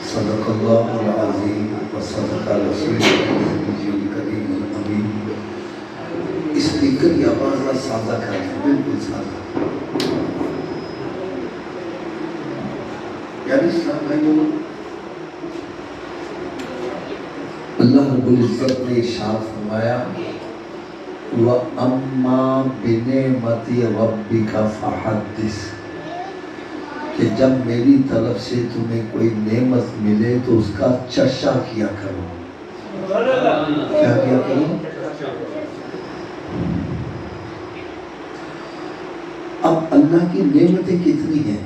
صدق اللہ العظیم و صدق رسولہ النبی الکریم الامین۔ اسپیکر کی آواز کا سادہ کر دیں، بالکل سادہ۔ یعنی اسلام بھائیوں، اللہ رب العزت نے ارشاد فرمایا وَأَمَّا بِنِعْمَتِ رَبِّكَ فَحَدِّثْ، کہ جب میری طرف سے تمہیں کوئی نعمت ملے تو اس کا چرچا کیا کرو۔ کیا کیا کرو؟ اب اللہ کی نعمتیں کتنی ہیں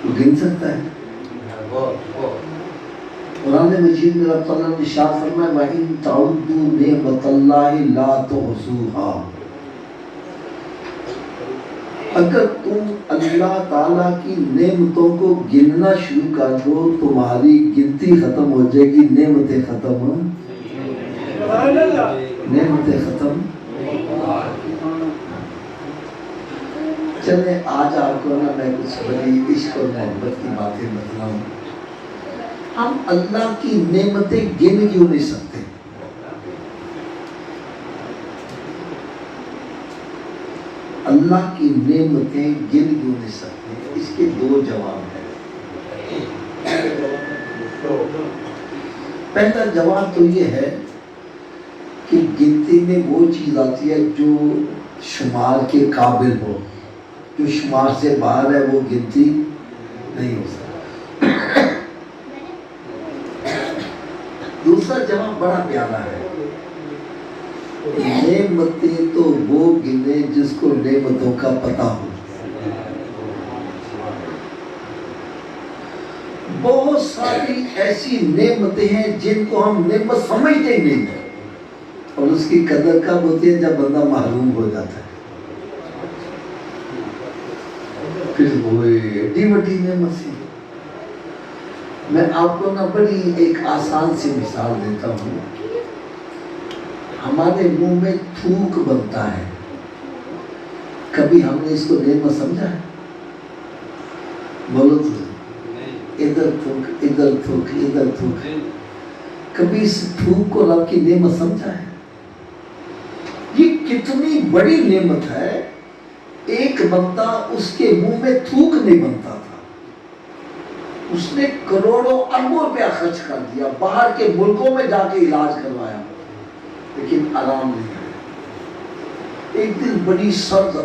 تو گن سکتا ہے؟ قرآن مجید میں رب تعالیٰ نے ارشاد فرمایا وَإِن تَعُدُّوا نِعْمَتَ اللَّهِ لَا تُحْصُوهَا، اگر تم اللہ تعالیٰ کی نعمتوں کو گننا شروع کر دو تمہاری گنتی ختم ہو جائے گی، نعمتیں ختم نعمتیں ختم۔ چلیں آج آپ کو نا میں کچھ بڑی عشق اور محبت کی باتیں بتلاؤں۔ ہم اللہ کی نعمتیں گن کیوں نہیں سکتے؟ اللہ کی نعمتیں گن کیوں نہیں سکتے؟ اس کے دو جواب ہیں۔ پہلا جواب تو یہ ہے کہ گنتی میں وہ چیز آتی ہے جو شمار کے قابل ہو، جو شمار سے باہر ہے وہ گنتی نہیں ہو سکتی۔ دوسرا جواب بڑا پیارا ہے، نعمتیں تو وہ گنے جس کو نعمتوں کا پتہ ہو۔ بہت ساری ایسی نعمتیں ہیں جن کو ہم نعمت سمجھتے نہیں ہیں، اور اس کی قدر کب ہوتی ہے؟ جب بندہ محروم ہو جاتا ہے، پھر وہ ایڈی بڑی نعمت سی۔ میں آپ کو نا بڑی ایک آسان سی مثال دیتا ہوں۔ ہمارے منہ میں تھوک بنتا ہے، کبھی ہم نے اس کو نعمت سمجھا ہے؟ بولو تو، ادھر تھوک ادھر تھوک ادھر تھوک، کبھی اس تھوک کو رب کی نعمت سمجھا ہے؟ یہ کتنی بڑی نعمت ہے، ایک بندہ اس کے منہ میں تھوک نہیں بنتا تھا، اس نے کروڑوں اربوں روپیہ خرچ کر دیا، باہر کے ملکوں میں جا کے علاج کروایا، لیکن آرام نہیں ہے۔ ایک دن بڑی سرد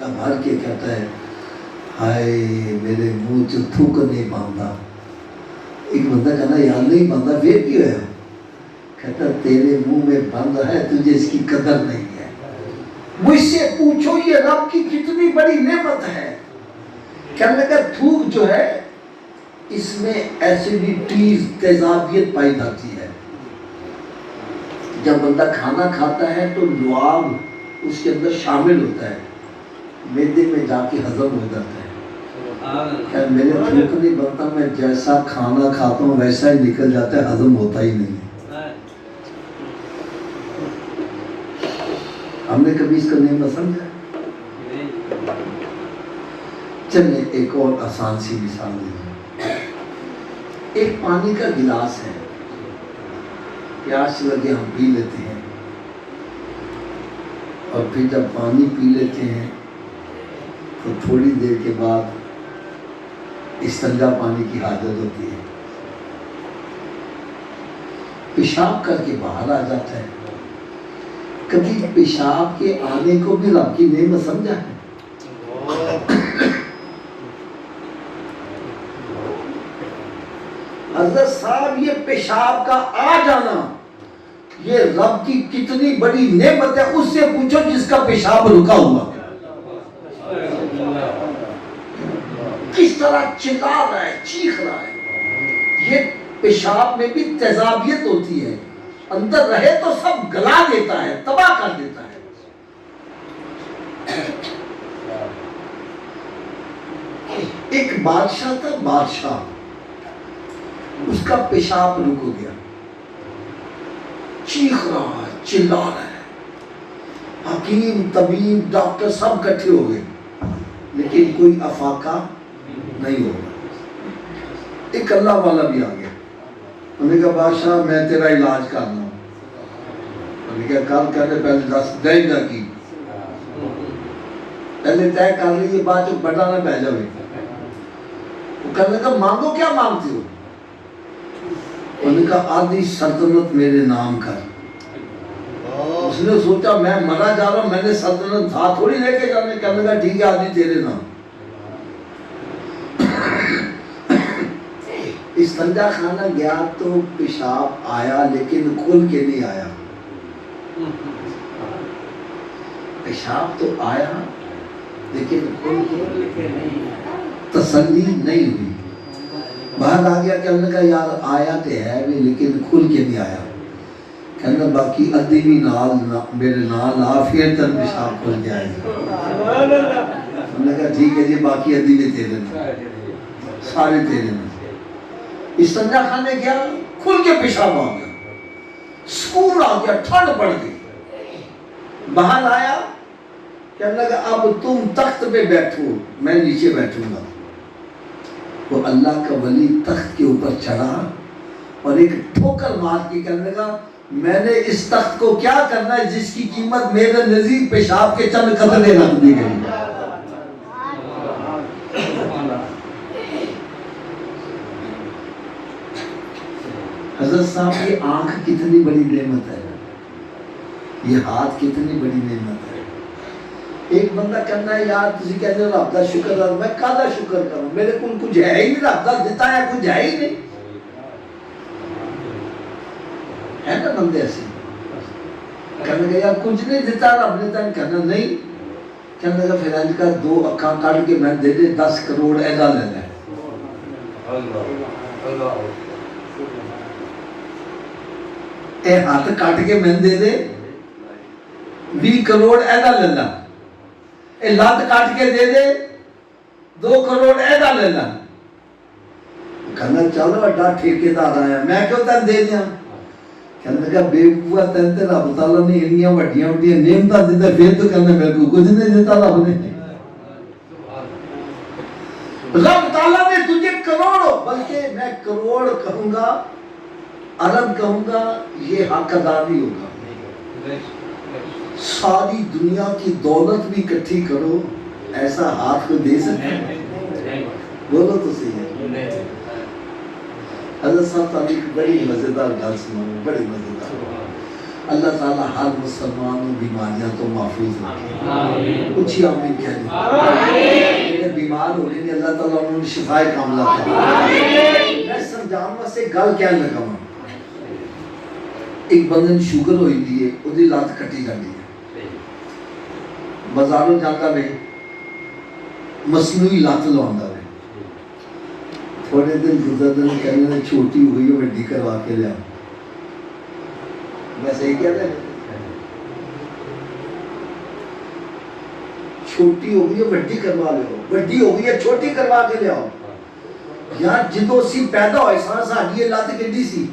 بھر کے کہتا ہے ہائے میرے منہ سے تھوک نہیں باندھا۔ ایک بندہ کہنا یار نہیں باندھا، پھر کیوں ہے؟ کہتا تیرے منہ میں بند ہے، تجھے اس کی قدر نہیں ہے۔ مجھ سے پوچھو یہ رب کی کتنی بڑی نعمت ہے۔ کہنے لگا تھوک جو ہے اس میں ایسیڈیٹیز تیزابیت پائی جاتی ہے، جب بندہ کھانا کھاتا ہے تو لعاب اس کے اندر شامل ہوتا ہے، معدے میں جا کے ہضم ہو جاتا ہے۔ کہ میرے تھوک نہیں بنتا، میں جیسا کھانا کھاتا ہوں ویسا ہی نکل جاتا ہے، ہضم ہوتا ہی نہیں ہے۔ ہم نے کبھی اس کا نعمت سمجھا؟ چلیں ایک اور آسان سی مثال دیں۔ ایک پانی کا گلاس ہے، پیاس لگے ہم پی لیتے ہیں، اور پھر جب پانی پی لیتے ہیں تو تھوڑی دیر کے بعد استنجا پانی کی حاجت ہوتی ہے، پیشاب کر کے باہر آ جاتا ہے۔ کبھی پیشاب کے آنے کو بھی رب کی نعمت سمجھا ہے؟ حضرت صاحب یہ پیشاب کا آ جانا یہ رب کی کتنی بڑی نعمت ہے، اس سے پوچھو جس کا پیشاب رکا ہوا کس طرح چلا رہا ہے، چیخ رہا ہے۔ یہ پیشاب میں بھی تیزابیت ہوتی ہے، اندر رہے تو سب گلا دیتا ہے، تباہ کر دیتا ہے۔ ایک بادشاہ تھا، بادشاہ، اس کا پیشاب رک گیا، چیخ رہا ہے، چلا رہا ہے، حکیم طبیب ڈاکٹر سب کٹھے ہو گئے، لیکن کوئی افاقہ نہیں ہوگا۔ ایک اللہ والا بھی آ گیا. انہوں نے کہا بادشاہ میں تیرا علاج کرنا ہوں. انہوں نے کہا کل کہنے پہلے دس دے گا کی پہلے طے کر لیجیے بعد چ بڑا نہ پہ جائے. وہ کہنے لگا مانگو کیا مانگتے ہو؟ انہوں نے کہا آدھی سلطنت میرے نام کر. اس نے سوچا میں مرا جا رہا ہوں, میں نے سلطنت تھا تھوڑی لے کے جانے. کہنے لگا ٹھیک ہے آدھی تیرے نام. استنجا خانہ گیا تو پیشاب آیا لیکن کھل کے نہیں آیا. پیشاب تو آیا لیکن کھل کے تسلی نہیں ہوئی. باہر آ گیا, کہنے لگا یار آیا تو ہے بھی لیکن کھل کے نہیں آیا. کہنا باقی ادھی بھی نال میرے نال آ پھر تن پیشاب کھل کے آئے گا. انہوں نے کہا ٹھیک ہے جی باقی ادھی بھی تیرے نا, سارے تیرے نا. استنجا خانے گیا, کھل کے پیشاب آ گیا, سکون آ گیا, ٹھنڈ پڑ گئی. باہر آیا, کہنے لگا اب تم تخت پہ بیٹھو میں نیچے بیٹھوں گا. وہ اللہ کا ولی تخت کے اوپر چڑھا اور ایک ٹھوکر مار کے کہنے لگا میں نے اس تخت کو کیا کرنا ہے جس کی قیمت میرے نزدیک پیشاب کے چند قطرے رکھ دی گئی. حضرت صاحب یہ آنکھ کتنی بڑی نعمت ہے, یہ ہاتھ کتنی بڑی نعمت ہے. ایک بندہ کہنا ہے یار تسی کہتے ہو رب دا شکر کر, میں کاہدا شکر کروں, میرے کو کچھ ہے ہی نہیں, رب دا دیتا ہے کچھ ہے ہی نہیں. ہے نا بندے ایسے کہنے لگا یار کچھ نہیں دیتا رب نے تن. کہنا نہیں. کہنے لگا پھر انج کا 2 اکھاں کاٹ کے میں دے دے 10 کروڑ ایدا لے لے. اے ہاتھ کاٹ کے میں دے دے 20 کروڑ ایدا لے لے. اے لات کاٹ کے دے دے 2 کروڑ ایدا لے لے. کہنا چلو اڈا ٹھیکیدار آیا میں کیوں تن دے دیا. کہنے لگا بے وقوفا تین تے رب تعالیٰ نے انیاں وڈیاں وڈیاں نعمتاں دیتا پھر تو کہنے میرے کو کچھ نہیں دیتا رب نے. رب تعالیٰ نے تجھے کروڑوں, بلکہ میں کروڑ کہوں گا ارب کہوں گا یہ حق ادا نہیں ہوگا. ساری دنیا کی دولت بھی اکٹھی کرو ایسا ہاتھ کو دے سکتے؟ بولو تو صحیح ہے. حضرت صاحب تعالیٰ بڑی مزیدار گل سناؤں, بڑی مزیدار. اللہ تعالیٰ ہر مسلمان بیماریاں تو محفوظ رکھے. اچھی آمین کہہ دیں. میرے بیمار ہو رہے ہیں اللہ تعالیٰ انہوں نے شفائے کاملہ کرے. میں سمجھاؤں سے گل کہنے لگا ہوں. ایک بندے شوگر ہوئی دیئے ادھی لات کٹی جاتی ہے, بازاروں جاتا میں مصنوعی لات لواندا ہے. تھوڑے دن گزر دن کہنے چھوٹی ہوئی ہے وڈی کروا کے لیا. میں صحیح کہہ رہا ہوں, چھوٹی ہو گئی ہے وڈی کروا لے, وڈی ہو گئی ہے چھوٹی کروا کے لیا. یار جدو سی پیدا ہوئے ساں ساڑی یہ لات کڈی سی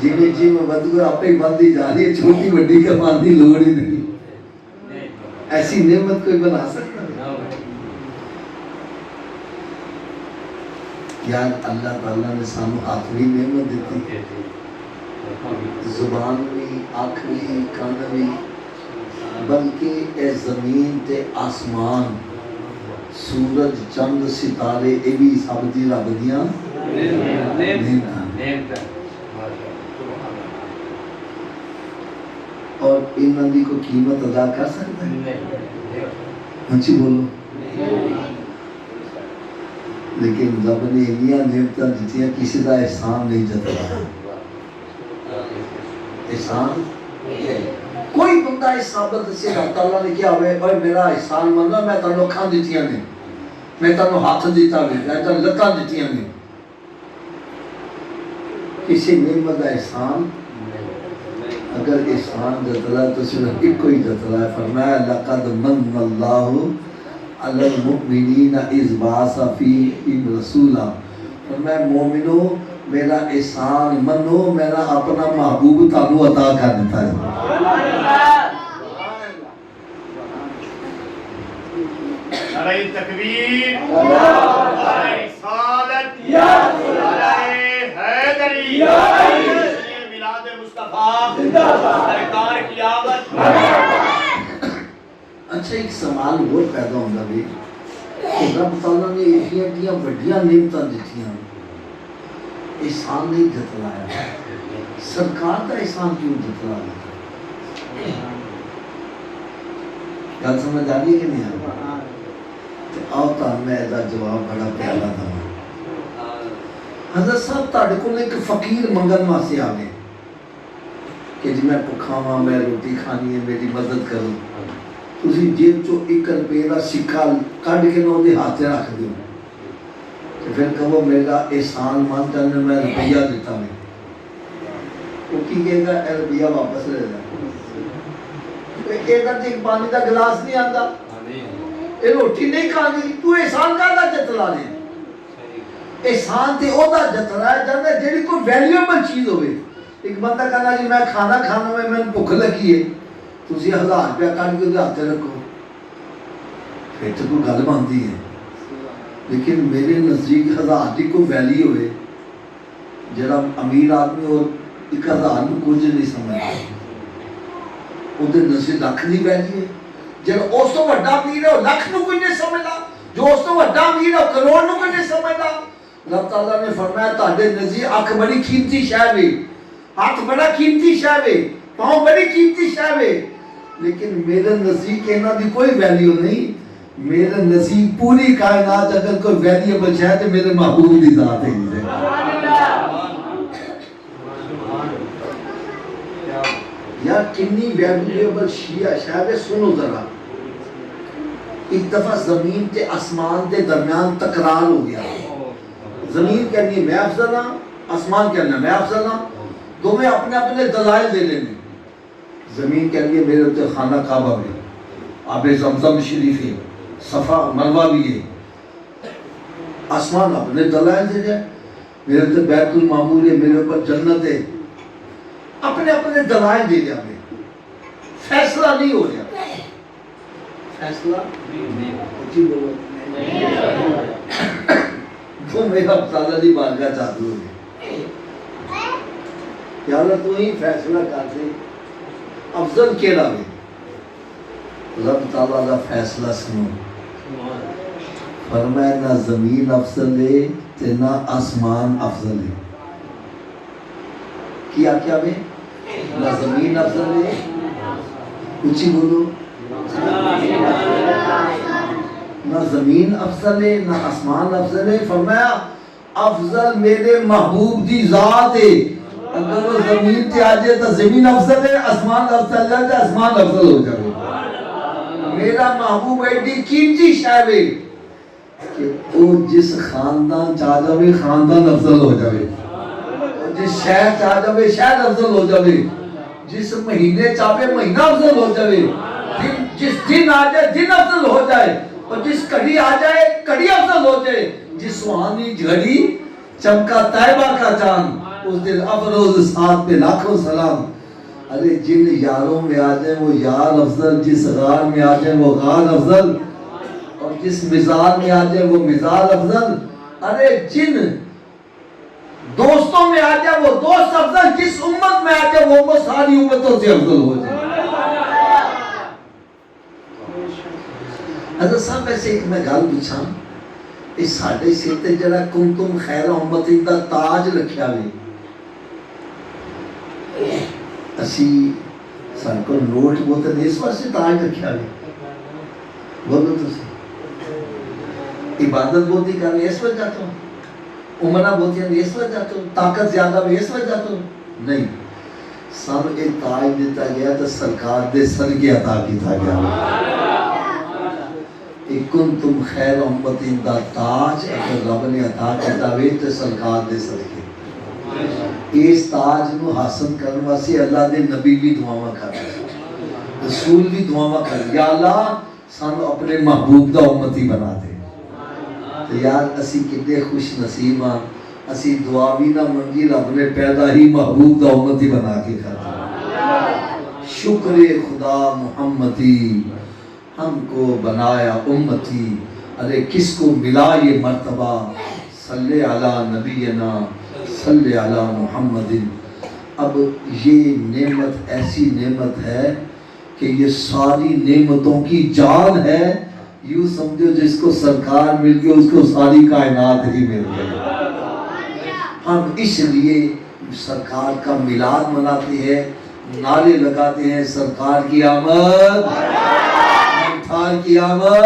جی میں بدگو آپ ہی بندی جا رہی ہے, چھوٹی وڈی کروا دی لوڑ ہی نہیں. ایسی نعمت کوئی بنا سکتا ہے؟ یار اللہ تعالیٰ نے سانو آخری نعمت دیتی, زبان بھی, آنکھ بھی, کان بھی, بلکہ اے زمین تے آسمان, سورج, چند, ستارے, اے بھی سب دی رب دیاں نعمتاں. اور انہاں دی کو قیمت ادا کر سکتا ہے؟ ہنچی بولو. لیکن رب نے انیاں نعمتاں دیتیاں کسی دا احسان نہیں جتلا. احسان کوئی بندہ اس ثابت سے اللہ تعالیٰ نے کیا ہوئے اور میرا احسان ماننا میں تنو کھان دیتیاں نے, میں تنو ہاتھ دیتا نے, میں تنو لتاں دیتیاں نے. کسی نعمت کا احسان اگر احسان جتلا تو صرف ایک کوئی جتلا ہے. فرمایا لقد من اللہ علی المؤمنین اذ بعث فیہم رسولا. فرمایا مومنو میرا احسان منو, میرا اپنا محبوب تانو عطا کر دیتا ہے. نعرہ تکبیر, نعرہ رسالت, یا میلاد مصطفیٰ سرکار کی آمد. اچھا ایک سوال اور پیدا ہوتا بھی کہ رب تعالیٰ نے ایڈیاں وڈیاں نعمتاں دتیاں احسان نہیں جتلایا, سرکار کا احسان کیوں جتلا دیتا؟ گل سمجھ آ رہی ہے کہ نہیں آ رہی؟ آؤ تو میں ایسا جواب بڑا پیارا تھا. حضرت صاحب تاڑے کو ایک فقیر منگن واسطے آ گئے کہ جی میں بھکھا ہاں, میں روٹی کھانی ہے, میری مدد کرو. تسی جیب چو 1 روپے کا سکہ کڈ کے نہ دے ہاتھ رکھ دیو تو پھر کہو میرا احسان مان کرنے میں روپیہ دیتا ہے. وہ کی کہے گا اے روپیہ واپس لے جا. ایک پانی کا گلاس نہیں آتا, یہ روٹی نہیں کھانی, تو احسان کا جتلا لے. احسان تے او دا جتلا ہے جاندے جیڑی کوئی ویلیوبل چیز ہوئے. ایک بندہ کہنا جی میں کھانا کھانا میں میں بھوک لگی ہے, تسی 1000 روپیہ کٹ کے ہاتھ رکھو, پھر تو کوئی گل بنتی ہے. لیکن میرے نزدیک 1000 کی کوئی ویلیو ہوئے, جڑا امیر آدمی اور 1000 کو کچھ نہیں سمجھتا, وہ نزدیک لکھ کی ویلیو ہے. جڑا اس تو بڑا امیر ہے وہ لکھ نو کوئی نہیں سمجھتا, جو اس تو بڑا امیر ہے وہ کروڑ نو کوئی نہیں سمجھتا. رب تعالیٰ نے فرمایا تہاڈے نزدیک اکھ بڑی قیمتی شے ہے, ہاتھ بڑا قیمتی شے ہے, پاؤں بڑی قیمتی شے ہے, لیکن میرے نزدیک انہاں دی کوئی ویلیو نہیں. میرے نزدیک پوری کائنات اگر کوئی ویلیوبل شے تو میرے محبوب دی ذات ہے. یار کنی ویلیوبل شے ہے, سنو ذرا. ایک دفعہ زمین تے آسمان دے درمیان تکرار ہو گیا. زمین کہنی میں افضل ہاں, آسمان کہنا میں افضل ہاں, دونوں اپنے اپنے دلائل دے لینے. زمین کہنی میرے اتنے خانہ کعبہ بھی, آب زمزم شریف ہے, صفا مروہ بھی ہے. آسمان اپنے دلائل دے جائے, میرے اتنے بیت المعمور ہے, میرے اوپر جنت ہے, اپنے اپنے دلائل دے جائے. فیصلہ نہیں ہو رہا, فیصلہ جی بولو تو میرا تعالیٰ دی بارگاہ چاہتے ہو گئے یا اللہ تو ہی فیصلہ کرتے افضل کیڑا ہوئے. رب تعالیٰ دا فیصلہ سنو, فرمایا نہ زمین افضل ہے تے نہ آسمان افضل ہے. کیا کیا بے نہ زمین افضل ہے, اچھی بولو, نہ زمین افضل ہے نہ آسمان افضل ہے. فرمایا افضل میرے محبوب دی ذات ہے. اگر وہ زمین تے آ جائے تو زمین افضل ہے, آسمان افضل ہے تو آسمان افضل ہو جائے. میرا محبوب ایڈی قیمتی شے ہے کہ وہ جس خاندان چاہ جائے خاندان افضل ہو جائے, جس شہر چاہ جائے شہر افضل ہو جائے, جس مہینے چاہے مہینہ افضل ہو جائے, جس دن آ جائے دن افضل ہو جائے, اور جس کڑی آ جائے کڑی افضل ہو جائے. جس سہانی گھڑی چمکا طیبہ کا چاند, اس دن افروز ساتھ پہ لاکھوں سلام. ارے جن یاروں میں آ جائیں وہ یار افضل, جس غار میں آ جائیں وہ غار افضل, اور جس مزار میں آ جائیں وہ مزار افضل. ارے جن دوستوں میں آ جائے وہ دوست افضل, جس امت میں آ جائے وہ امت ساری امتوں سے افضل ہو جائے. حضرت صاحب ایسے ایک میں گل پوچھاں, اس ساڈے سر تے جڑا کنتم خیر امت دا تاج رکھیا ہوئے, اسی سن کو نوٹ بوتل اس واسطے تاج رکھیا ہوئے, بولو تسی عبادت بہت ہی کرنی اس وجہ تو, عمرہ بہت ہی اس وجہ تو, طاقت زیادہ بھی اس وجہ تو نہیں. سب ایک تاج دیتا گیا تو سرکار دے صدقے عطا کیتا گیا. کنتم خیر امت دا تاج اگر رب نے عطا کیتا ہوئے تو سرکار دے صدقے. اس تاج نو حاصل کرنے واسطے اللہ دے نبی بھی دعاواں کرتے, رسول بھی دعاواں کرتے, یا اللہ سانو اپنے محبوب دا امتی بنا دے. تو یار اسی کتنے خوش نصیب ہاں, اسی دعا بھی نہ منگی, رب نے پیدا ہی محبوب دا امتی بنا کے کرتا. شکر خدا محمدی ہم کو بنایا امتی. ارے کس کو ملا یہ مرتبہ, صلی علی نبینا صلی علی محمد. اب یہ نعمت ایسی نعمت ہے کہ یہ ساری نعمتوں کی جان ہے. یوں سمجھو جس کو سرکار مل گئی اس کو ساری کائنات ہی مل گئی. ہم اس لیے سرکار کا میلاد مناتے ہیں, نعرے لگاتے ہیں سرکار کی آمد, مختار کی آمد.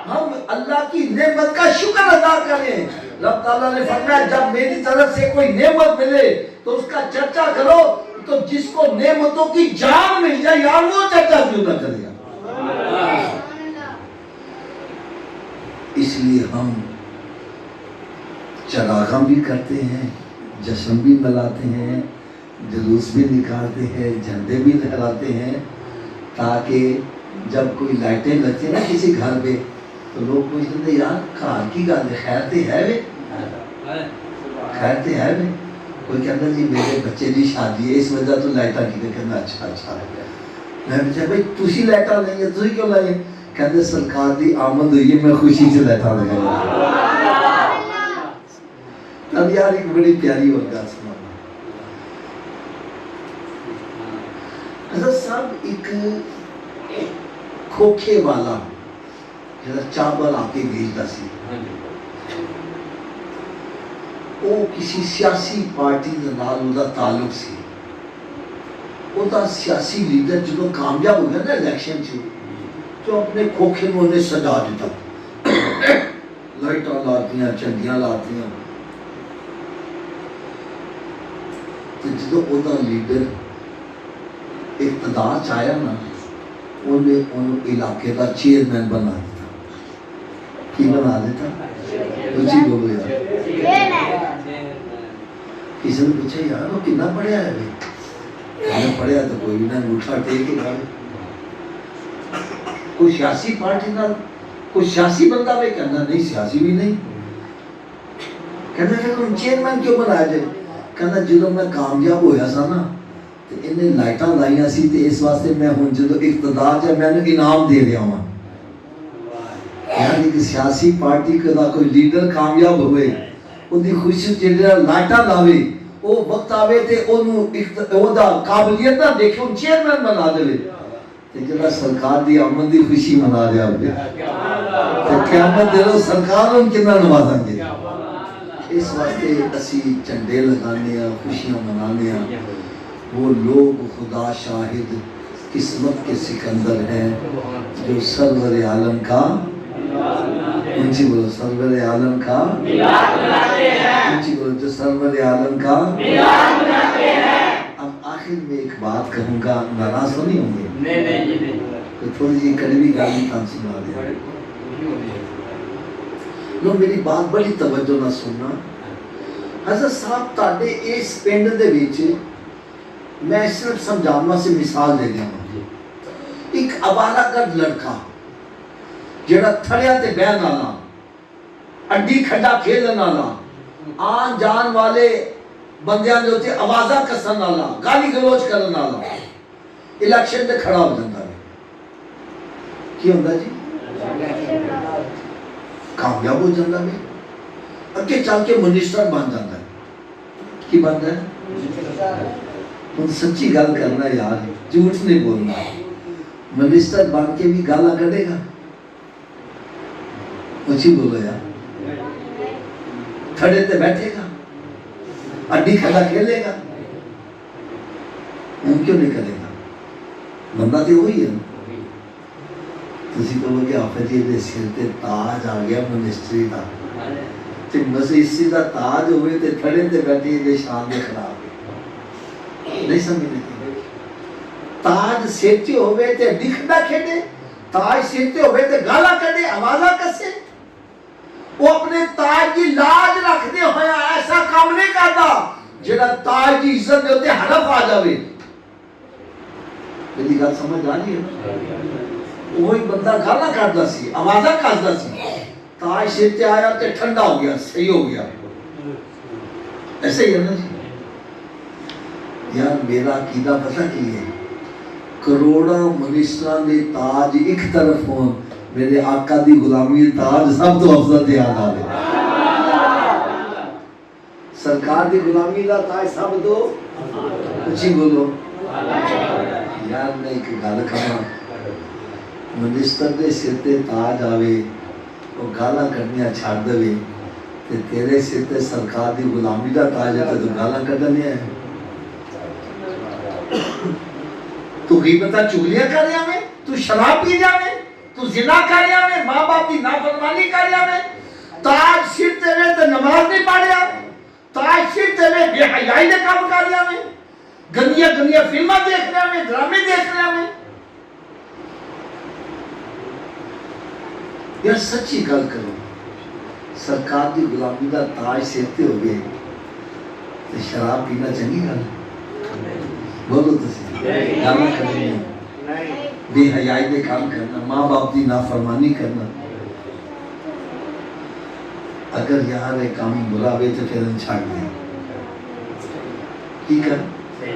ہم اللہ کی نعمت کا شکر ادا کریں. رب تعالیٰ نے فرمایا جب میری طرف سے کوئی نعمت ملے تو اس کا چرچا کرو. تو جس کو نعمتوں کی جان مل جائے یار وہ چرچا کیوں نہ کرے گا. اس لیے ہم چراغاں بھی کرتے ہیں, جشن بھی مناتے ہیں, جلوس بھی نکالتے ہیں, جھنڈے بھی لہراتے ہیں, تاکہ جب کوئی لائٹیں لگتی ہیں نا کسی گھر پہ تو لوگ پوچھتے ہیں یار گھر کی گل خیر تے ہے وے, خیر تے ہے وے. کوئی کہتا جی میرے بچے کی شادی ہے اس وجہ تو لائٹاں کی. کہنا اچھا اچھا. میں پوچھا بھائی تسی لائٹاں نہیں ہے تسی کیوں لائے؟ کہتے سرکار دی آمد ہوئی ہے میں خوشی سے لائٹاں لگائی. اب یار ایک بڑی پیاری اور بات سنا. حضرت صاحب ایک کھوکھے والا جڑا چاول آ کے بھیجتا سی, وہ کسی سیاسی پارٹی دے نال اوندا تعلق سی. اوندا سیاسی لیڈر جدوں کامیاب ہو گیا نا الیکشن چ تو اپنے کھوکھے میں انہیں سجا دیتا, لائٹاں لاتیاں, چنڈیاں لاتیاں. تو جدوں اوندا لیڈر اقتدار چ آیا نا انہیں ان علاقے کا چیئرمین بنا دیتا. کی بنا دیتا؟ اچھی بولو یار. کسی نے پوچھا یار وہ کتنا پڑھیا ہے بھائی؟ میں نے پڑھیا تو کوئی بھی نہ انگوٹھا ٹیک ہی نہ. کوئی سیاسی پارٹی نہ کوئی سیاسی بندہ بھی کہنا نہیں, سیاسی بھی نہیں. کہنا پھر تم چیئرمین کیوں بنایا جائے؟ کہنا جدوں میں کامیاب ہویا سا نا تو انہیں لائٹاں لائیاں سی تے اس واسطے میں ہوں جدوں اقتدار جائے میں نے انعام دے دیا ہوں. یعنی کہ سیاسی پارٹی کا کوئی لیڈر کامیاب ہوئے ان کی خوشی چلے لائٹاں لاوے وہ وقت آوے تے انہوں دا قابلیت نہ دیکھے ان چیئرمین بنا دے تے جڑا سرکار دی آمد دی خوشی منا رہا ہوگا تے قیامت دے رو سرکار ان کتنا نوازیں گے. اس واسطے اسی چنڈے لگانے ہیں, خوشیاں منانے ہیں. وہ لوگ خدا شاہد قسمت کے سکندر ہیں جو سرور عالم کا اونچی بولو سرور عالم کا اونچی بولو جو سرور عالم کا. اب آخر میں ایک بات کہوں گا, ناراض تو نہیں ہوں گے؟ تو تھوڑی جی کڑوی گالی تھا سنا دیا. لو میری بات بڑی توجہ نہ سننا. حضرت صاحب تاڑے اس پنڈ دے وچ میں صرف سمجھانا سے مثال دے دیا ہوں. ایک آوارہ گرد لڑکا جڑا تھڑیا تے بہن والا, اڈی کھڈا کھیلن والا, آن جان والے بندیاں دے اوتے آوازاں کسن والا, گالی گلوچ کرن والا, الیکشن تے کھڑا ہو جاندا ہے. کی ہوندا جی؟ کامیاب ہو جاندا ہے, اگے چل کے منسٹر بن جاندا ہے. کی بندا ہے؟ ہن سچی گل کرنا یار, جھوٹ نہیں بولنا. منسٹر بن کے بھی گالاں کڈے گا. اچھی بولو یار. تھڑے تے بیٹھے گا, اڈی کھڑا کھیلے گا, ہم کیوں نہیں کرے گا؟ بندہ تو وہی ہے. تسی کہو کہ آفر جی دے سر تے تاج آ گیا منسٹری دا, تے مسیحی دا تاج ہوئے تے تھڑے تے بیٹھے دے شان دے خراب نہیں سمجھنے. تاج سیٹی ہوئے تے دکھدا کھیڑے, تاج سیٹی ہوئے تے گالا کڈے, آوازاں کسے. وہ اپنے تاج کی لاج رکھ دے ہویا ایسا کام نہیں کرتا جڑا تاج کی عزت دے ہوتے حرف آ جاوے. میری گل سمجھ آ رہی ہے؟ وہی بندہ گالا کڈدا سی, آوازاں کسدا سی, تاج سیٹی آیا تے ٹھنڈا ہو گیا, صحیح ہو گیا. ایسے ہی ہے نا جی. یار میرا عقیدہ پتہ کی ہے, کروڑاں منسٹراں دے تاج ایک طرف ہون, میرے آقا دی غلامی تاج سب تو افضل تے یاد آوے. سرکار دی غلامی دا تاج سب تو اچھی بولو یار میں ایک گل کہاں منسٹر دے سر تے تاج آوے وہ گالاں کڈنیاں چھڈ دے تے تیرے سر تے سرکار دی غلامی دا تاج ہے تو گالاں کڈنیاں ہے تو غیبتاں چغلیاں کر رہا میں تو شراب پی جاویں تو زنا کر رہا میں ماں باپ دی نافرمانی کر رہا میں تاج سر تیرے تے نماز نہیں پڑھیا تاج سر تیرے بے حیائی دے کام کر رہا میں گندیاں گندیاں فلماں دیکھ رہا میں ڈرامے دیکھ رہا میں یار سچی گل کرو سرکار دی غلامی دا تاج سر تے ہو گئے تے شراب پینا چنگی گل بولو تسی گالاں کڈنیاں بے حیائی دے کام کرنا ماں باپ دی نافرمانی کرنا اگر یار ایک کام برا ہوئے تو پھر چھاڑ دیں کی کر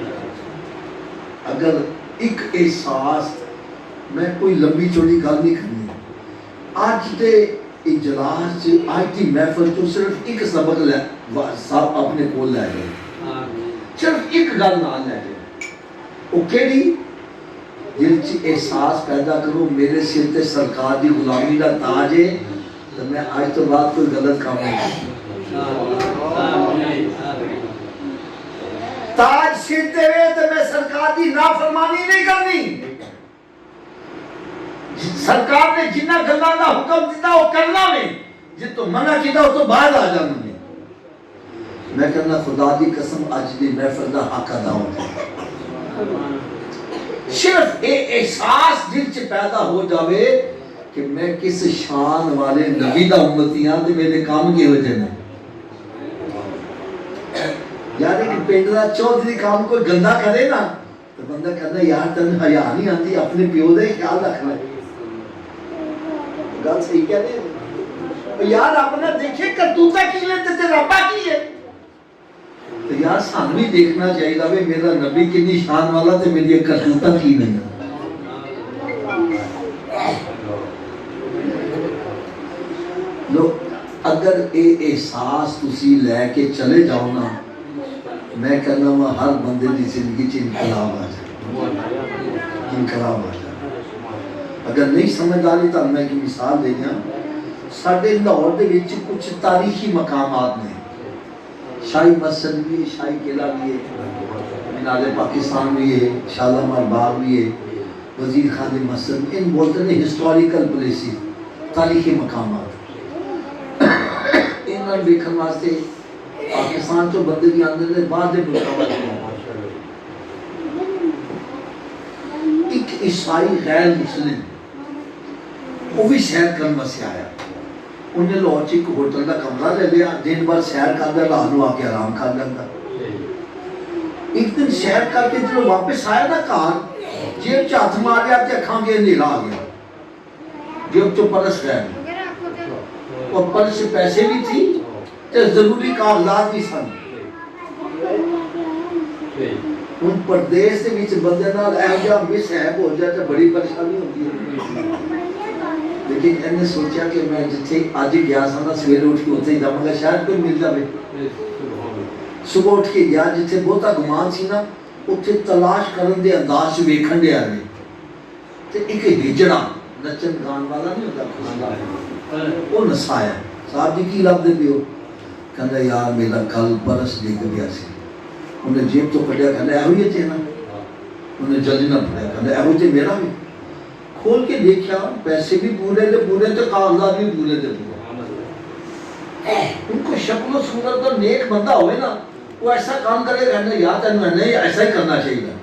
اگر ایک احساس میں کوئی لمبی چوڑی گل نہیں کرنی آج دے اجلاس آج دی محفل تو صرف ایک سبق لے صاحب اپنے کول لے گئے صرف ایک گل نہ لے گئے وہ کیڑی دل چ احساس پیدا کرو میرے سر تے سرکار دی غلامی دا تاج ہے تو میں آج تو بعد کوئی غلط کام نہیں تاج سر تے وے تو میں سرکار دی نافرمانی نہیں کرنی سرکار نے جنہ گلاں دا حکم دیتا وہ کرنا میں جے تو منع کیتا وہ تو بعد آ جانا میں کہنا خدا دی قسم اج دی محفل دا حق ادا ہوتا صرف احساس دل چ پیدا ہو جاوے کہ میں کس شان والے نبی دا امتی ہاں تے میرے کام کی ہو جائے یعنی کہ پنڈ دا چودھری کام کوئی گندا کرے نا تو بندہ کہنا یار تن حیا نہیں آتی اپنے پیو دے خیال رکھنا گل صحیح کہہ رہے یار اپنا دیکھے کرتوتا کی لیتے تے ربا کی ہے تو یار سان بھی دیکھنا چاہیے کہ میرا نبی کنی شان والا تے میری کرتوتا کی نہیں لو اگر اے احساس تسی لے کے چلے جاؤ نا میں کہنا ہوں ہر بندے دی زندگی چ انقلاب آ جائے انقلاب آ جائے اگر نہیں سمجھ آ رہی تو میں ایک مثال دے دیا ساڈے لاہور دے وچ کچھ تاریخی مقامات نے شاہی مسجد بھی ہے شاہی قلعہ بھی ہے مینار پاکستان بھی ہے شالامار باغ بھی ہے وزیر خان مسجد ان بولتے ہیں ہسٹوریکل پلیسز تاریخی مقامات انہاں دیکھن واسطے پاکستان تو بندے بھی آندے نے باہر دے ملکاں وچ ایک عیسائی غیر مسلم وہ بھی سیر کرنے واسطے آیا انہیں لاہور چ ایک ہوٹل کا کمرہ لے لیا دن بھر سیر کرتا رات نو آ کے آرام کر لینا ایک دن سیر کر کے جب واپس آیا نا گھر جیب چ ہاتھ ماریا تے اکھاں گے نیرا آ گیا جیب چ پرس رہ گیا اور پرس سے پیسے بھی تھی تے ضروری کاغذات بھی سن ان پردیس دے وچ بندے نال ایہو جہا مس ہیپ ہو جائے تے بڑی پریشانی ہوندی ہے لیکن انہیں نے سوچا کہ میں جتھے آج گیا سا نا سویرے اٹھ کے اتنے ہی جاؤں گا شاید کوئی مل جائے صبح اٹھ کے گیا جتھے بہتا گمان سی نا اتنے تلاش کرن دے انداز ویکھن دے آئے تے ایک ہجڑا نچن گان والا نہیں ہوتا وہ نسایا صاحب جی کی لب دے پیو کہندا یار میرا کل پرس ڈگ گیا سی انہیں جیب تو کڈیا کہندا ایہو ہی تے نا انہیں جلدی نہ پڑیا کہندا ایہو تے میرا بھی کھول کے دیکھا پیسے بھی پورے تھے کاغذات بھی پورے تھے ان کو شکل و صورت اور نیک بندہ ہوئے نا وہ ایسا کام کرے کہنا یا تین میں نہیں ایسا ہی کرنا چاہیے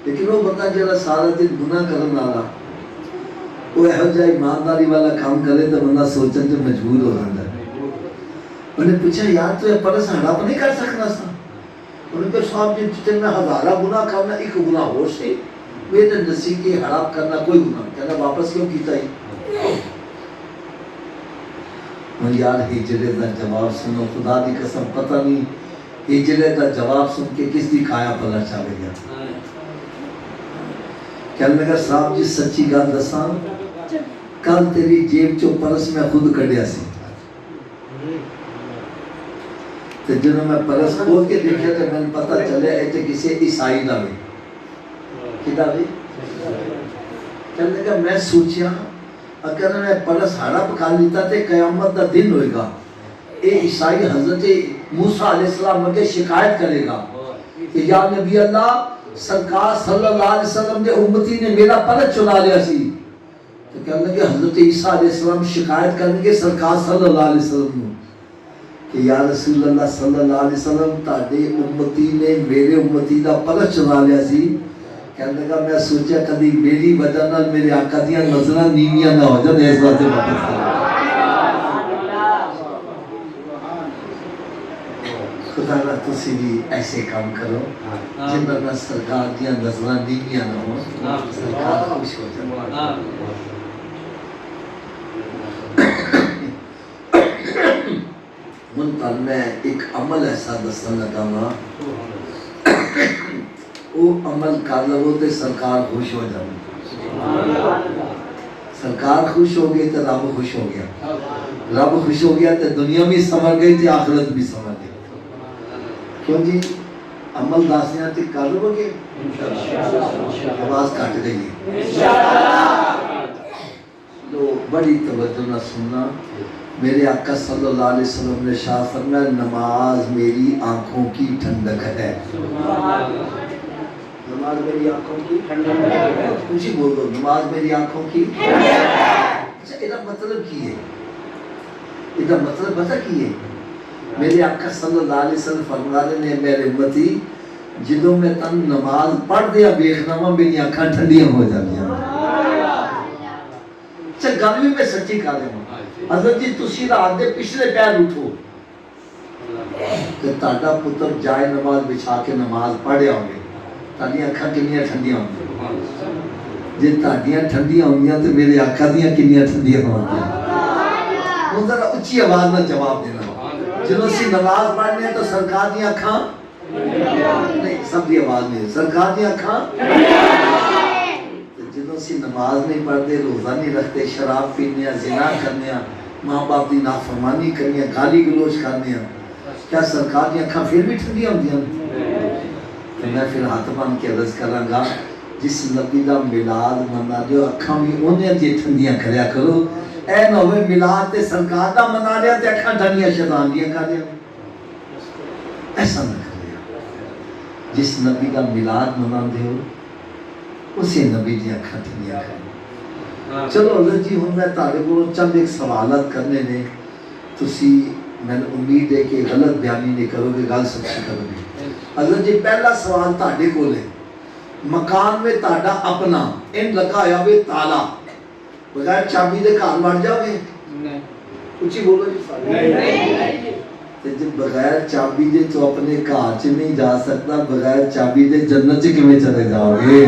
لیکن وہ بندہ جڑا سارا دن گناہ کرنے والا وہ ایہو جہا ایمانداری والا کام کرے تو بندہ سوچن سے مجبور ہو جاتا ہے انہیں پوچھا یار تو یہ پرس ہڑپ نہیں کر سکنا سا انہیں کہا صاحب جتنے میں ہزارہ گناہ کرنا ایک گناہ ہو سی میرے نسی کے حرام کرنا کوئی گناہ کہنا واپس کیوں کیتا ہی اور یار ہجرے دا جواب سنو خدا دی قسم پتہ نہیں ہجرے دا جواب سن کے کس دی کھایا پلا چاہے گیا کہنے لگا صاحب جی سچی گل دساں کل تیری جیب چو پرس میں خود کڈیا سی تو جنہوں میں پرس کھول کے دیکھا تو میں نے پتہ چلے ایسے کسی عیسائی نہ بھی کتا بھی کہنے لگا میں سوچیا اگر میں پرس ہڑپ کھا لیتا تے قیامت دا دن ہوئے گا اے عیسائی حضرت موسیٰ علیہ السلام مجھے شکایت کرے گا کہ یا نبی اللہ سرکار صلی اللہ علیہ وسلم نے امتی نے میرا پرس چنا لیا سی تو کہنے لگے حضرت عیسیٰ علیہ السلام شکایت کرنے کے سرکار صلی اللہ علیہ وسلم کہ یا رسول اللہ صلی اللہ علیہ وسلم تاڑے امتی نے میرے امتی دا پرس چنا لیا سی کہنے لگا میں سوچا کدی میری وجہ نال میرے آقا دیاں نظرہ نیمیاں نہ ہو جائے اس بات سے واپس کریں خدا نہ تسی بھی ایسے کام کرو جنہاں نہ سرکار دیاں نظرہ نیمیاں نہ ہو سرکار خوش ہو جائے منتظر میں ایک عمل ایسا دستان لگا ہوا وہ عمل کر لو تے سرکار خوش ہو جائے سرکار خوش ہو گئی تو رب خوش ہو گیا رب خوش ہو گیا تو دنیا بھی سمر گئی تھی آخرت بھی سمر گئی کیوں جی عمل داسیاں تھی کر لو گے آواز کٹ گئی لو بڑی توجہ نہ سننا میرے آقا صلی اللہ علیہ وسلم نے شاہ فرمایا نماز میری آنکھوں کی ٹھنڈک ہے نماز میری آنکھوں کی ٹھنڈک ہے کچھ بول دو نماز میری آنکھوں کی اچھا یہ مطلب کی ہے یہ مطلب پتہ کی ہے میرے آقا صلی اللہ علیہ وسلم فرما رہے نے میرے امتی جدوں میں تن نماز پڑھ دیا دیکھنا میری آنکھاں ٹھنڈیاں ہو جاندیاں اچھا گل بھی میں سچی کر رہا ہوں حضرت جی تسی رات دے پچھلے پیر اٹھو کہ تاڑا پتر جائے نماز بچھا کے نماز پڑھے ہوگے تاڑی آنکھاں کنیاں ٹھنڈیاں ہوں گے جی تاڑیاں ٹھنڈیاں ہوں گے تو میرے آنکھاں دیاں کنیاں ٹھنڈیاں ہوں گے وہ ذرا اچھی آواز میں جواب دینا جنہوں سی نماز پڑھنے ہیں تو سرکار دی آنکھاں نہیں سب دی آواز نہیں سرکار دی آنکھاں جنہوں سی نماز نہیں پڑھتے روزہ نہیں رکھتے شراب پینے زنا کرنے ماں باپ دی نافرمانی کرنے گالی گلوچ کرنے کیا سرکار دی آنکھاں پھر بھی ٹھنڈی ہوندی ہیں تو میں پھر ہاتھ مان کے عرض کراں گا جس نبی دا میلاد منا دیو اکھاں بھی انہیں دی ٹھنڈیاں کریا کرو اے نہ ہوئے میلاد تے سرکار دا منا لیا تے اکھاں ٹھنڈیاں شیطان دیاں کر لیا ایسا نہ کر لیا جس نبی دا میلاد منا دیو اسی نبی دی اکھاں ٹھنڈیاں کر چلو حضرت جی ہوں میں تارے کو چند ایک سوالات کرنے نے تسی میں امید ہے کہ غلط بیانی نہیں کرو گے گل سچی کرو گے حضرت جی پہلا سوال تاڑے کو لے مکان میں تاڑا اپنا ان لگایا ہوئے تالا بغیر چابی دے گھر بڑھ جاؤ گے کچھ بولو جی جب بغیر چابی دے تو اپنے گھر چ نہیں جا سکتا بغیر چابی دے جنت چ کیویں چلے جاؤ گے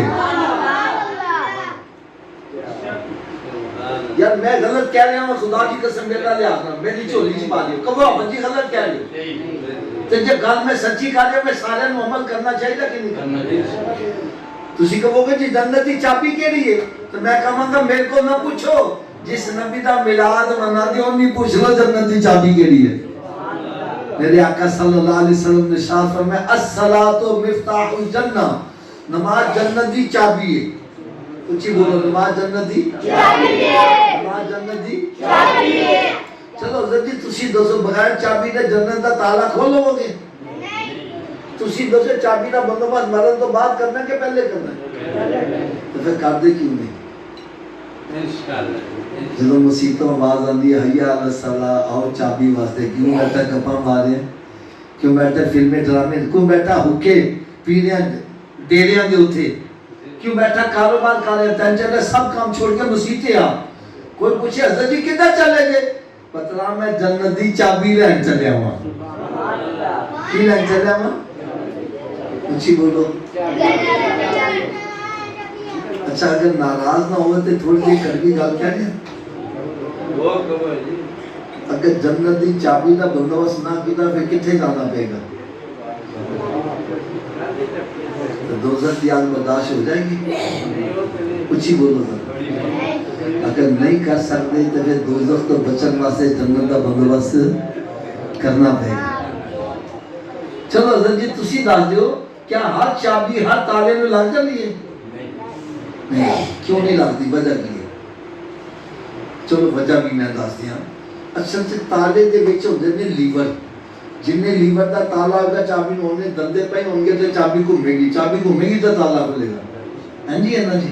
یار میں غلط کہہ رہا ہوں خدا کی قسم میرا لے آنا میری چولی چ پا دیو کبو بندی غلط کہہ رہی تے جے گل میں سچی کر رہا میں سارے نوں عمل کرنا چاہیے کہ نہیں کرنا چاہیے تسی کہو گے جی جنت دی چابی کیڑی ہے تو میں کہاں گا میرے کو نہ پوچھو جس نبی دا میلاد منا دیو نہیں پوچھ لو جنت دی چابی کیڑی ہے میرے آقا صلی اللہ علیہ وسلم نے ارشاد فرمایا الصلاۃ مفتاح الجنہ نماز جنت دی چابی ہے اچھی بولو نماز جنت دی چابی ہے نماز جنت دی چابی ہے چلو حضرت جی تسی دوسو بغیر چابی دے جنت دا تالا کھولو گے تسی دوسو چابی دا بندوبست مرن تو بعد کرنا کہ پہلے کرنا تو پھر کر دے کیوں نہیں جدو مسیطوں آواز آندی ہے حیا علی الصلاۃ آؤ چابی واسطے کیوں بیٹھا گپاں مارے کیوں بیٹھا فلمیں ڈرامے کیوں بیٹھا ہوکے پیریاں ڈیریاں دے اوتھے کیوں بیٹھا کاروبار کر رہے تین چلے سب کام چھوڑ کے مسیطے آ کوئی پوچھے حضرت جی کدھر چلے گے پتلا میں جنت دی چابی لین چلے ہوا کی لین چلے ہوا اچھی بولو اچھا اگر ناراض نہ ہوئے تو تھوڑی دیر کڑوی گل کیا نہیں اگر جنت دی چابی دا بندوبست نہ کیتا پھر کتنے جانا پے گا تو دوزخ کی آگ برداشت ہو جائے گی اچھی بولو ذرا اگر نہیں کر سکتے تو پھر دوزخ تو بچن واسطے جنت دا بندوبست کرنا پے گا چلو حضرت جی تسی دس دیو کیا ہر چابی ہر تالے میں لگ جاتی ہے؟ نہیں، کیوں نہیں لگتی؟ وجہ کی ہے؟ چلو وجہ بھی میں دس دیا. اصل سے تالے دے وچ ہوندے نے لیور، جن نے لیور دا تالا ہوگا چابی نو نے دندے پے ہوں گے تو چابی گھومے گی تو تالا کھلے گا. ہاں جی ہے نا جی.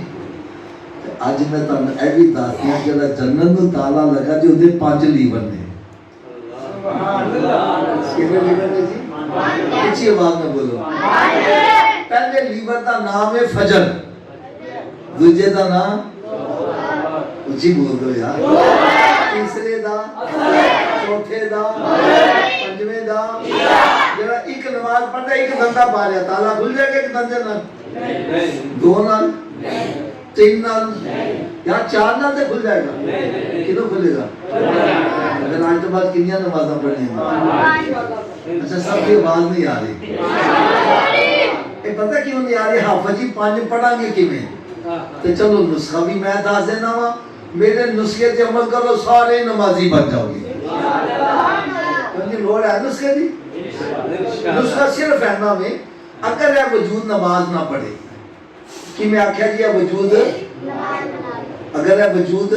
اج میں تانوں اے بھی دس دیا جڑا جنت نو تالا لگا جو دے 5 لیور نے. سبحان اللہ. کتنے لیور نے جی؟ اچھی آواز میں بولو. پہلے لیور دا نام ہے فجر، دوسرے دا نام اچھی بول دو یار، تیسرے دا، چوتھے دا، پنجویں دا. جڑا ایک نماز پڑھتا ہے ایک دندہ پا لیا تالا کھل جائے گا ایک دندے نال؟ 2 نال، 3 نال یا 4 نال تے کھل جائے گا؟ کتوں کھلے گا؟ اگر آج تو بعد کنیاں نمازاں پڑھنی ہیں؟ اچھا سب کی آواز نہیں آ رہی. یہ پتہ کیوں نہیں آ رہی؟ حافظ جی 5 پڑھیں گے کیویں؟ تو چلو نسخہ بھی میں دس دینا وا، میرے نسخے تے عمل کرو سارے نمازی بن جاؤ گے. کیونکہ لوڑ ہے نسخے دی. نسخہ صرف ہے نا میں اگر ہے وجود نماز نہ پڑھے کہ میں آکھیا جی ہے وجود، اگر ہے وجود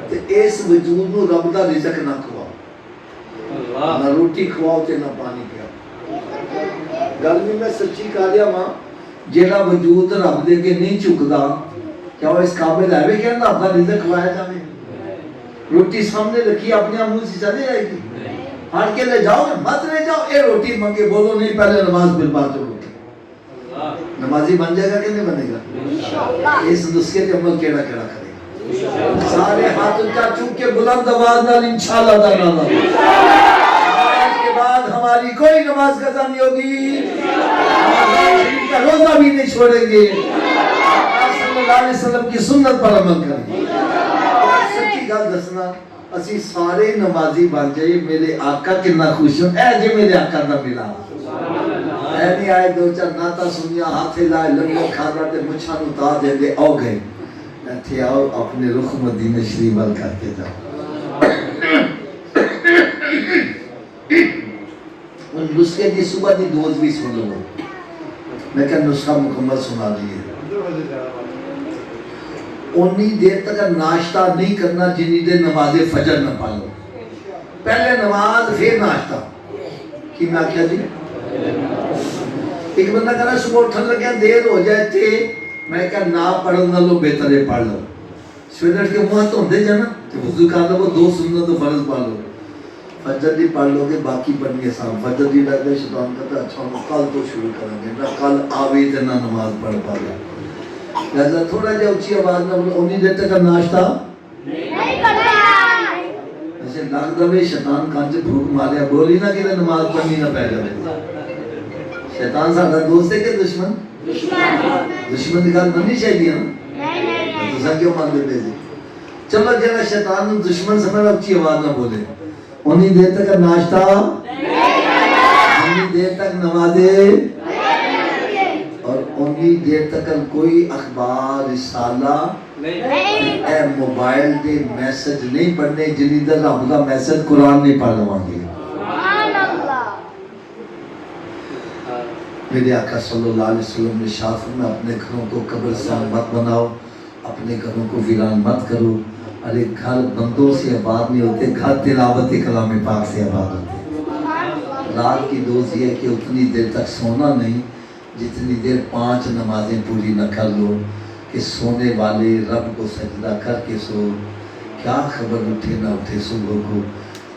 تو اس وجود نو رب دا رزق نہ کھواؤ، نہ روٹی کھواؤ تے نہ پانی پیاؤ. گل بھی میں سچی کہہ رہا ہاں، جیڑا وجود رب دے کے نہیں چکدا کیا وہ اس قابل ہے کہ رب دا رزق کھوایا جائے؟ روٹی سامنے رکھی اپنے منہ سے چلے جائے گی؟ ہاں کے لے جاؤ مت لے جاؤ، اے روٹی منگے بولو نہیں پہلے نماز پھر بات کرو. نمازی بن جائے گا کہ نہیں بنے گا؟ اس نسخے کے عمل کیڑا کیڑا کرے گا؟ سارے ہاتھ اونچا چوک کے بلند آواز نال انشاءاللہ تعالی آج کے بعد ہماری کوئی نماز قضا نہیں ہوگی، رمضان شریف کا روزہ بھی نہیں چھوڑیں گے، صلی اللہ علیہ وسلم کی سنت پر عمل کریں گے. سچی گل دسنا اسی سارے نمازی بن جائے. میرے آقا کتنا خوش ہوں، اے جی میرے آقا دا ملا اے نہیں آئے 2-4 نعتاں سنیا ہاتھ لائے لنگر کھانا تے مچھاں نوں تا دے دے او گئے. ایتھے آؤ اپنے رخ مدینہ شریف ول کر کے جاؤ. ان نسخے دی صبح دی دوز بھی سن لو. میں کہ نسخہ مکمل سنا دیے. انی دیر تک ناشتہ نہیں کرنا جنی دیر نماز فجر نہ پڑھو. پہلے نماز پھر ناشتہ. کی میں کیا جی؟ ایک بندہ کہنا صبح اٹھن لگیا دیر ہو جائے تھے، میں کہا نہ پڑھن نالوں بہتر ہے پڑھ لو. سویرے اٹھ کے منہ دھوندے جانا تے وضو کر لو 2 سنت و فرض پڑھ لو. فجر دی پڑھ لو گے باقی پڑھنی آسان. فجر دی ڈر دے شیطان کہتا اچھا ہم کل تو شروع کریں گے، نہ کل آوے تے نہ نماز پڑھ پایا. لہذا تھوڑا جا اچھی آواز نہ بولو. انہی دیر تک ناشتہ نہیں کرنا. ایسے لگ دے شیطان کانچ بھوک ماریا بولی نہ کہ نماز پڑھنی نہ پہ جائے. شیطان ساڈا دوست ہے کہ دشمن؟ دشمن کی گل مننی چاہیے نا. تساں کیوں مان دے جی؟ چلو جڑا شیطان نوں دشمن سمجھ اچھی آواز نہ بولے. انہی دیر تک ناشتہ انہی دیر تک نمازیں اور انہی دیر تک کوئی اخبار رسالہ اے موبائل دے میسج نہیں پڑھنے جنہی در رب دا میسج قرآن نہیں پڑھ لواں گے. میرے آقا صلی اللہ علیہ وسلم نے ارشاد فرمایا اپنے گھروں کو قبرستان مت بناؤ، اپنے گھروں کو ویران مت کرو. ارے گھر بندوں سے آباد نہیں ہوتے، گھر تلاوت کلام پاک سے آباد ہوتے. رات کی دوز یہ ہے کہ اتنی دیر تک سونا نہیں جتنی دیر 5 نمازیں پوری نہ کر لو کہ سونے والے رب کو سجدہ کر کے سو. کیا خبر اٹھے نہ اٹھے صبح کو.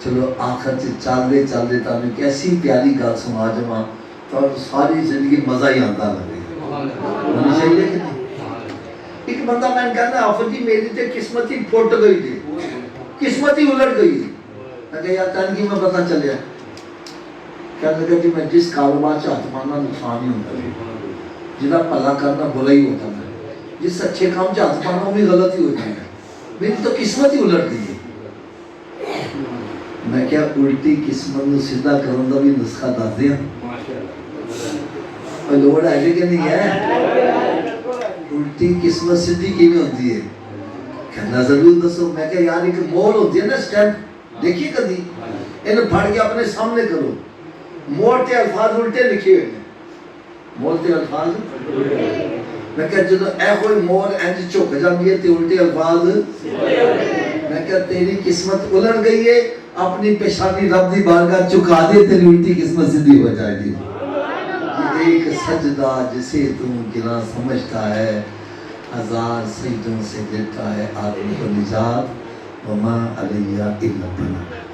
چلو آخر سے چلے چلے تمہیں کیسی پیاری گل سنا جاواں تو ساری زندگی مزہ ہی آتا لگے. ہونی چاہیے کہ نہیں؟ ایک بندہ میں کہنا حافظ جی میری تے قسمت ہی پھٹ گئی تھی، قسمت ہی الٹ گئی. میں کہا یار تن کی میں پتہ چلیا. کہنے لگا جی میں جس کاروبار سے ہاتھ مارنا نقصان ہی ہوتا ہے، جنہاں بھلا کرنا بھلا ہی ہوتا ہے، جس اچھے کام سے ہاتھ مارنا وہ بھی غلط ہی ہو جائے گا. میری تو قسمت ہی الٹ گئی ہے. میں کیا الٹی قسمت نو سیدھا کرن دا بھی نسخہ دس دیاں. اور لوڑ ہے کہ نہیں ہے؟ الٹی قسمت سیدھی کیویں ہوندی ہے؟ کہنا ضرور دسو. میں کہ یار ایک مول ہوتی ہے نا اسٹیمپ، دیکھیے کبھی اینو پھڑ کے اپنے سامنے کرو موڑ تے الفاظ الٹے لکھے ہوئے ہیں، موڑ تے الفاظ میں کہا جدو اے کوئی موڑ انج چک جاندی ہے تے الٹے الفاظ میں کہا تیری قسمت الٹ گئی ہے، اپنی پیشانی رب دی بارگاہ چکا دے تیری الٹی قسمت سیدھی ہو جائے گی. یہ ایک سجدہ جسے تم گرا سمجھتا ہے، ہزار سجدوں سے دیتا ہے آدمی کو نجات. وما علیہ الا البلاغ.